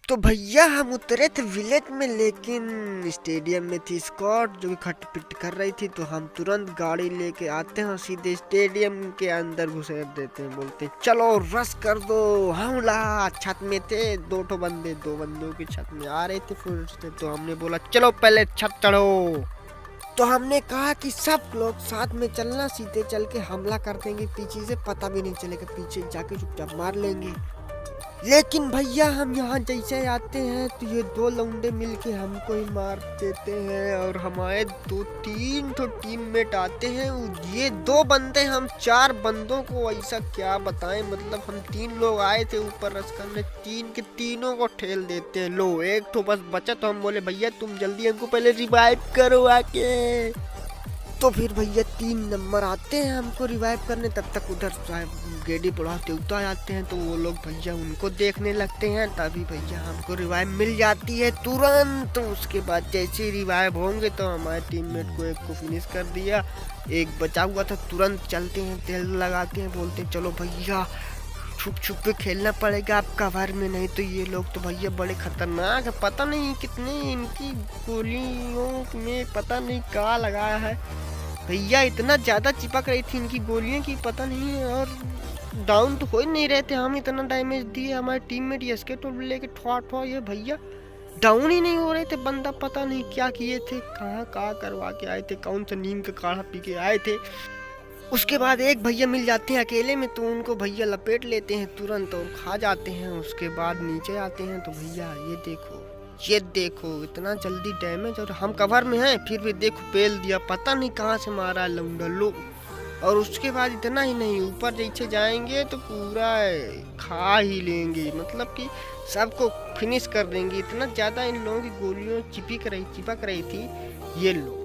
तो भैया हम उतरे थे विलेज में, लेकिन स्टेडियम में थी स्कॉट जो कि खटपिट कर रही थी। तो हम तुरंत गाड़ी लेके आते हैं और सीधे स्टेडियम के अंदर घुसेड़ देते हैं। बोलते हैं चलो रश कर दो हमला। छत में थे दो बंदे, दो बंदों की छत में आ रहे थे फिर से। तो हमने बोला चलो पहले छत चढ़ो। तो हमने कहा कि सब लोग साथ में चलना, सीधे चल के हमला कर देंगे पीछे से, पता भी नहीं चलेगा, पीछे जाके चुपचाप मार लेंगे। लेकिन भैया हम यहाँ जैसे आते हैं तो ये दो लौंडे मिलके हमको ही मार देते हैं और हमारे दो तीन तो टीममेट आते हैं। ये दो बंदे, हम चार बंदों को ऐसा क्या बताएं, मतलब हम तीन लोग आए थे ऊपर रस करने, तीन के तीनों को ठेल देते हैं। लो एक तो बस बचा। तो हम बोले भैया तुम जल्दी हमको पहले रिवाइव करो आके। तो फिर भैया 3 नंबर आते हैं हमको रिवाइव करने। तब तक उधर गेडी बढ़ाते उतर जाते हैं। तो वो लोग भैया उनको देखने लगते हैं, तभी भैया हमको रिवाइव मिल जाती है तुरंत। तो उसके बाद जैसे रिवाइव होंगे तो हमारे टीममेट को एक को फिनिश कर दिया, एक बचा हुआ था। तुरंत चलते हैं, तेल लगाते हैं, बोलते हैं चलो भैया छुप छुप के खेलना पड़ेगा आप कवर में, नहीं तो ये लोग तो भैया बड़े खतरनाक है। पता नहीं कितने इनकी गोलियों में पता नहीं क्या लगाया है भैया, इतना ज्यादा चिपक रही थी इनकी गोलियां की पता नहीं। और डाउन तो हो ही नहीं रहे थे, हम इतना डैमेज दिए, हमारे टीममेट एसके तो लेके ठोआ ठोआ, ये भैया डाउन ही नहीं हो रहे थे। बंदा पता नहीं क्या किए थे, कहाँ करवा के आए थे, कौन सा नीम का काढ़ा पी के आए थे। उसके बाद एक भैया मिल जाते हैं अकेले में, तो उनको भैया लपेट लेते हैं तुरंत और खा जाते हैं। उसके बाद नीचे आते हैं तो भैया ये देखो इतना जल्दी डैमेज, और हम कवर में हैं फिर भी देखो पेल दिया, पता नहीं कहाँ से मारा लौंडा लो। और उसके बाद इतना ही नहीं, ऊपर जैसे जाएंगे तो पूरा खा ही लेंगे, मतलब कि सबको फिनिश कर देंगे। इतना ज़्यादा इन लोगों की गोलियों चिपक रही थी। ये लो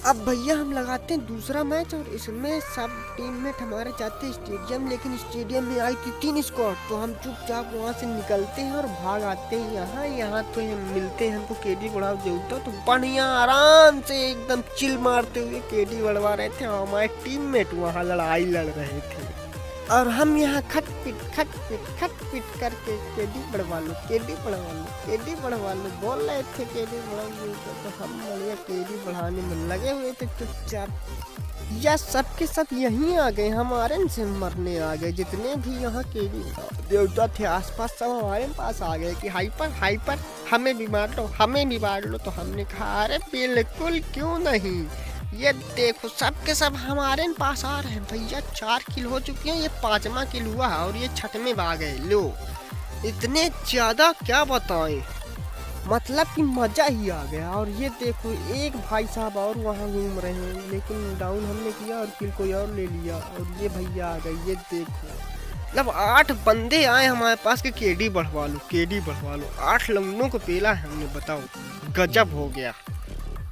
अब भैया हम लगाते हैं दूसरा मैच, और इसमें सब टीममेट हमारे जाते हैं स्टेडियम, लेकिन स्टेडियम में आई थी 3 स्क्वाड। तो हम चुपचाप वहाँ से निकलते हैं और भाग आते हैं यहाँ तो मिलते हैं हमको केडी बढ़ाव देवता। तो बढ़िया आराम से एकदम चिल मारते हुए केडी बढ़वा रहे थे, हमारे टीममेट वहाँ लड़ाई लड़ रहे थे और हम यहाँ खट पिट करके केडी बढ़वा लो बोल रहे थे केडी बढ़ाओ। तो हम बढ़िया केडी बढ़ाने में लगे हुए थे चुपचाप। या सबके सब यहीं आ गए, हमारे से मरने आ गए। जितने भी यहाँ केडी देवता थे आसपास सब हमारे पास आ गए कि हाइपर हमें भी मार लो। तो हमने कहा अरे बिल्कुल क्यों नहीं, ये देखो सबके सब हमारे पास आ रहे हैं भैया। 4 किल हो चुके हैं, ये 5वां किल हुआ है और ये छत में भाग गए। लो इतने ज्यादा क्या बताएं, मतलब कि मजा ही आ गया। और ये देखो एक भाई साहब और वहाँ घूम रहे हैं, लेकिन डाउन हमने किया और किल कोई और ले लिया और ये भैया आ गए। ये देखो मतलब 8 बंदे आए हमारे पास के केडी बढ़वा लो। 8 लौंडों को पेला है हमने, बताओ गजब हो गया।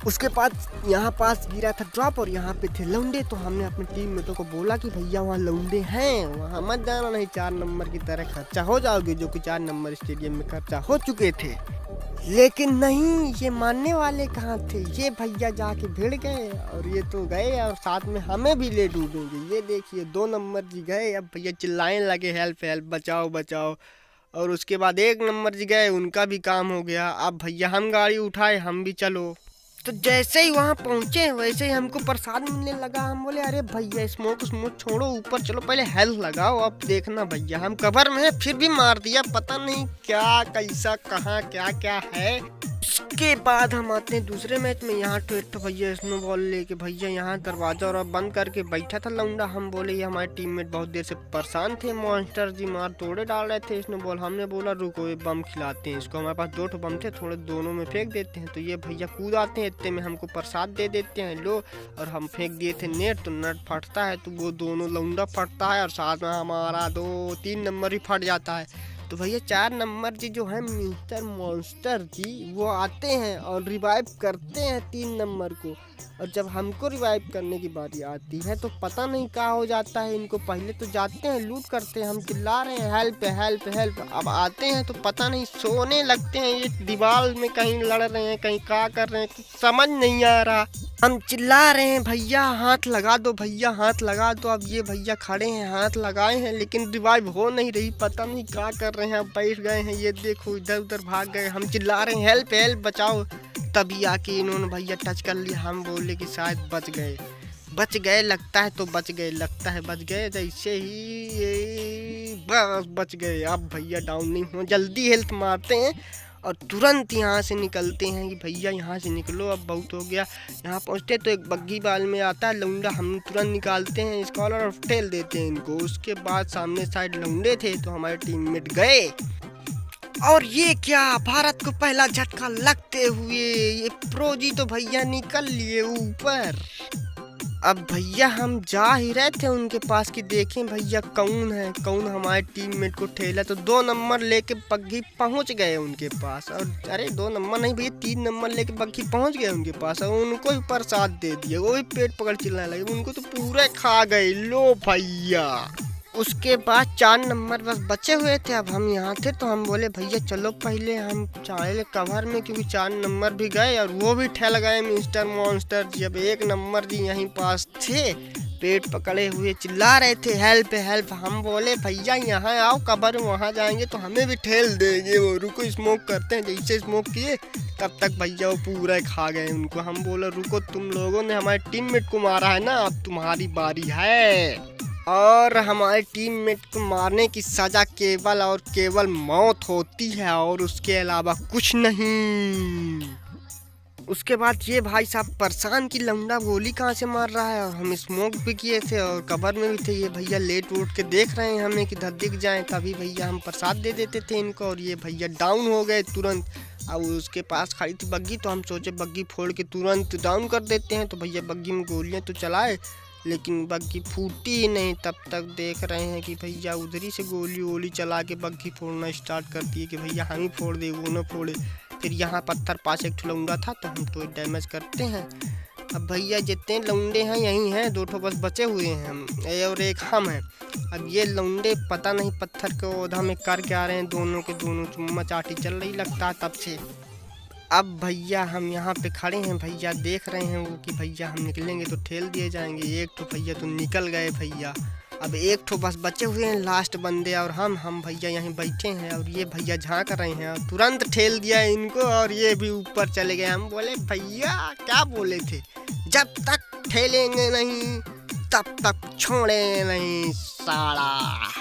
उसके बाद यहाँ पास गिरा था ड्रॉप और यहाँ पे थे लौंडे। तो हमने अपने टीममेटों को बोला कि भैया वहाँ लौंडे हैं, वहाँ मत जाना, नहीं 4 नंबर की तरह खर्चा हो जाओगे, जो कि 4 नंबर स्टेडियम में खर्चा हो चुके थे। लेकिन नहीं, ये मानने वाले कहाँ थे, ये भैया जाके भिड़ गए और ये तो गए और साथ में हमें भी ले डूबेंगे। ये देखिए 2 नंबर जी गए, अब भैया चिल्लाने लगे हेल्प बचाओ। और उसके बाद 1 नंबर जी गए, उनका भी काम हो गया। अब भैया हम गाड़ी उठाए, हम भी चलो। तो जैसे ही वहाँ पहुँचे वैसे ही हमको प्रसाद मिलने लगा। हम बोले अरे भैया स्मोक छोड़ो, ऊपर चलो पहले हेल्थ लगाओ, अब देखना भैया हम कवर में है। फिर भी मार दिया, पता नहीं क्या कैसा कहाँ क्या है। उसके बाद हम आते हैं दूसरे मैच में। यहाँ तो भैया स्नो बॉल लेके भैया यहाँ दरवाजा और बंद करके बैठा था लौंडा। हम बोले ये हमारे टीममेट बहुत देर से परेशान थे, मॉन्स्टर जी मार तोड़े डाल रहे थे स्नो बॉल। हमने बोला रुको ये बम खिलाते हैं इसको, हमारे पास 2 बम थे, थोड़े दोनों में फेंक देते हैं। तो ये भैया कूद आते हैं, इतने में हमको प्रसाद दे देते हैं लो। और हम फेंक दिए थे नेट, तो नेट फटता है तो वो दोनों लौंडा फटता है और साथ में हमारा 2-3 नंबर ही फट जाता है। तो भैया 4 नंबर जी जो है मिस्टर मॉन्स्टर जी वो आते हैं और रिवाइव करते हैं 3 नंबर को। और जब हमको रिवाइव करने की बारी आती है तो पता नहीं क्या हो जाता है इनको। पहले तो जाते हैं लूट करते हैं, हम चिल्ला रहे हैं हेल्प। अब आते हैं तो पता नहीं सोने लगते हैं, ये दीवार में कहीं लड़ रहे हैं, कहीं क्या कर रहे हैं, कुछ समझ नहीं आ रहा। हम चिल्ला रहे हैं भैया हाथ लगा दो, भैया हाथ लगा दो। अब ये भैया खड़े हैं, हाथ लगाए हैं, लेकिन रिवाइव हो नहीं रही, पता नहीं क्या कर रहे हैं। अब बैठ गए हैं, ये देखो इधर उधर भाग गए। हम चिल्ला रहे हैं हेल्प हेल्प बचाओ, तभी आके इन्होंने भैया टच कर लिया। हम बोले कि शायद बच गए, बच गए लगता है, तो बच गए लगता है, बच गए जैसे ही बस बच गए। अब भैया डाउन नहीं हो, जल्दी हेल्थ मारते हैं और तुरंत यहाँ से निकलते हैं कि भैया यहाँ से निकलो, अब बहुत हो गया। यहाँ पहुँचते तो एक बग्गी बाल में आता है लौंडा, हम तुरंत निकालते हैं स्कॉलर और ठेल देते हैं इनको। उसके बाद सामने साइड लौंडे थे तो हमारे टीममेट गए, और ये क्या, भारत को पहला झटका लगते हुए ये प्रोजी तो भैया निकल लिए ऊपर। अब भैया हम जा ही रहे थे उनके पास कि देखें भैया कौन है, कौन हमारे टीममेट को ठेला। तो 2 नंबर लेके बग्घी पहुंच गए उनके पास, और अरे 2 नंबर नहीं भैया 3 नंबर लेके बग्घी पहुंच गए उनके पास, और उनको भी प्रसाद दे दिया। वो भी पेट पकड़ चिल्लाने लगे, उनको तो पूरे खा गए। लो भैया, उसके बाद 4 नंबर बस बचे हुए थे। अब हम यहाँ थे तो हम बोले भैया चलो पहले हम चाहे कवर में, क्योंकि 4 नंबर भी गए और वो भी ठहल गए मिस्टर मॉन्स्टर जी। अब 1 नंबर जी यहीं पास थे, पेट पकड़े हुए चिल्ला रहे थे हेल्प हेल्प। हम बोले भैया यहाँ आओ, कवर वहाँ जाएंगे तो हमें भी ठेल देंगे। वो रुको स्मोक करते हैं, जैसे स्मोक किए तब तक भैया वो पूरा खा गए उनको। हम बोले रुको, तुम लोगों ने हमारे टीममेट को मारा है ना, अब तुम्हारी बारी है। और हमारे टीममेट को मारने की सज़ा केवल और केवल मौत होती है, और उसके अलावा कुछ नहीं। उसके बाद ये भाई साहब परेशान की लौंडा गोली कहाँ से मार रहा है, और हम स्मोक भी किए थे और कवर में भी थे। ये भैया लेट उठ के देख रहे हैं हमें कि दिख जाए, तभी भैया हम प्रसाद दे देते थे इनको, और ये भैया डाउन हो गए तुरंत। अब उसके पास खड़ी थी बग्गी, तो हम सोचे बग्गी फोड़ के तुरंत डाउन कर देते हैं। तो भैया बग्गी में गोलियाँ तो चलाए, लेकिन बग्गी फूटी ही नहीं। तब तक देख रहे हैं कि भैया उधरी से गोली वोली चला के बग्गी फोड़ना स्टार्ट करती है कि भैया हम ही फोड़ दे, वो ना फोड़े। फिर यहाँ पत्थर पास एक लौंडा था तो हम तो डैमेज करते हैं। अब भैया जितने लौंडे हैं यहीं हैं, 2 ठो बस बचे हुए हैं हम, और एक हम हैं। अब ये लौंडे पता नहीं पत्थर को ओधा में कर के आ रहे हैं, दोनों के दोनों चुम्मा चाटी चल रही लगता है तब से। अब भैया हम यहाँ पे खड़े हैं, भैया देख रहे हैं वो कि भैया हम निकलेंगे तो ठेल दिए जाएंगे। 1 ठो भैया तो निकल गए भैया, अब 1 ठो बस बचे हुए हैं लास्ट बंदे, और हम भैया यहीं बैठे हैं, और ये भैया झांक रहे हैं और तुरंत ठेल दिया इनको, और ये भी ऊपर चले गए। हम बोले भैया क्या बोले थे, जब तक ठेलेंगे नहीं तब तक छोड़े नहीं साला।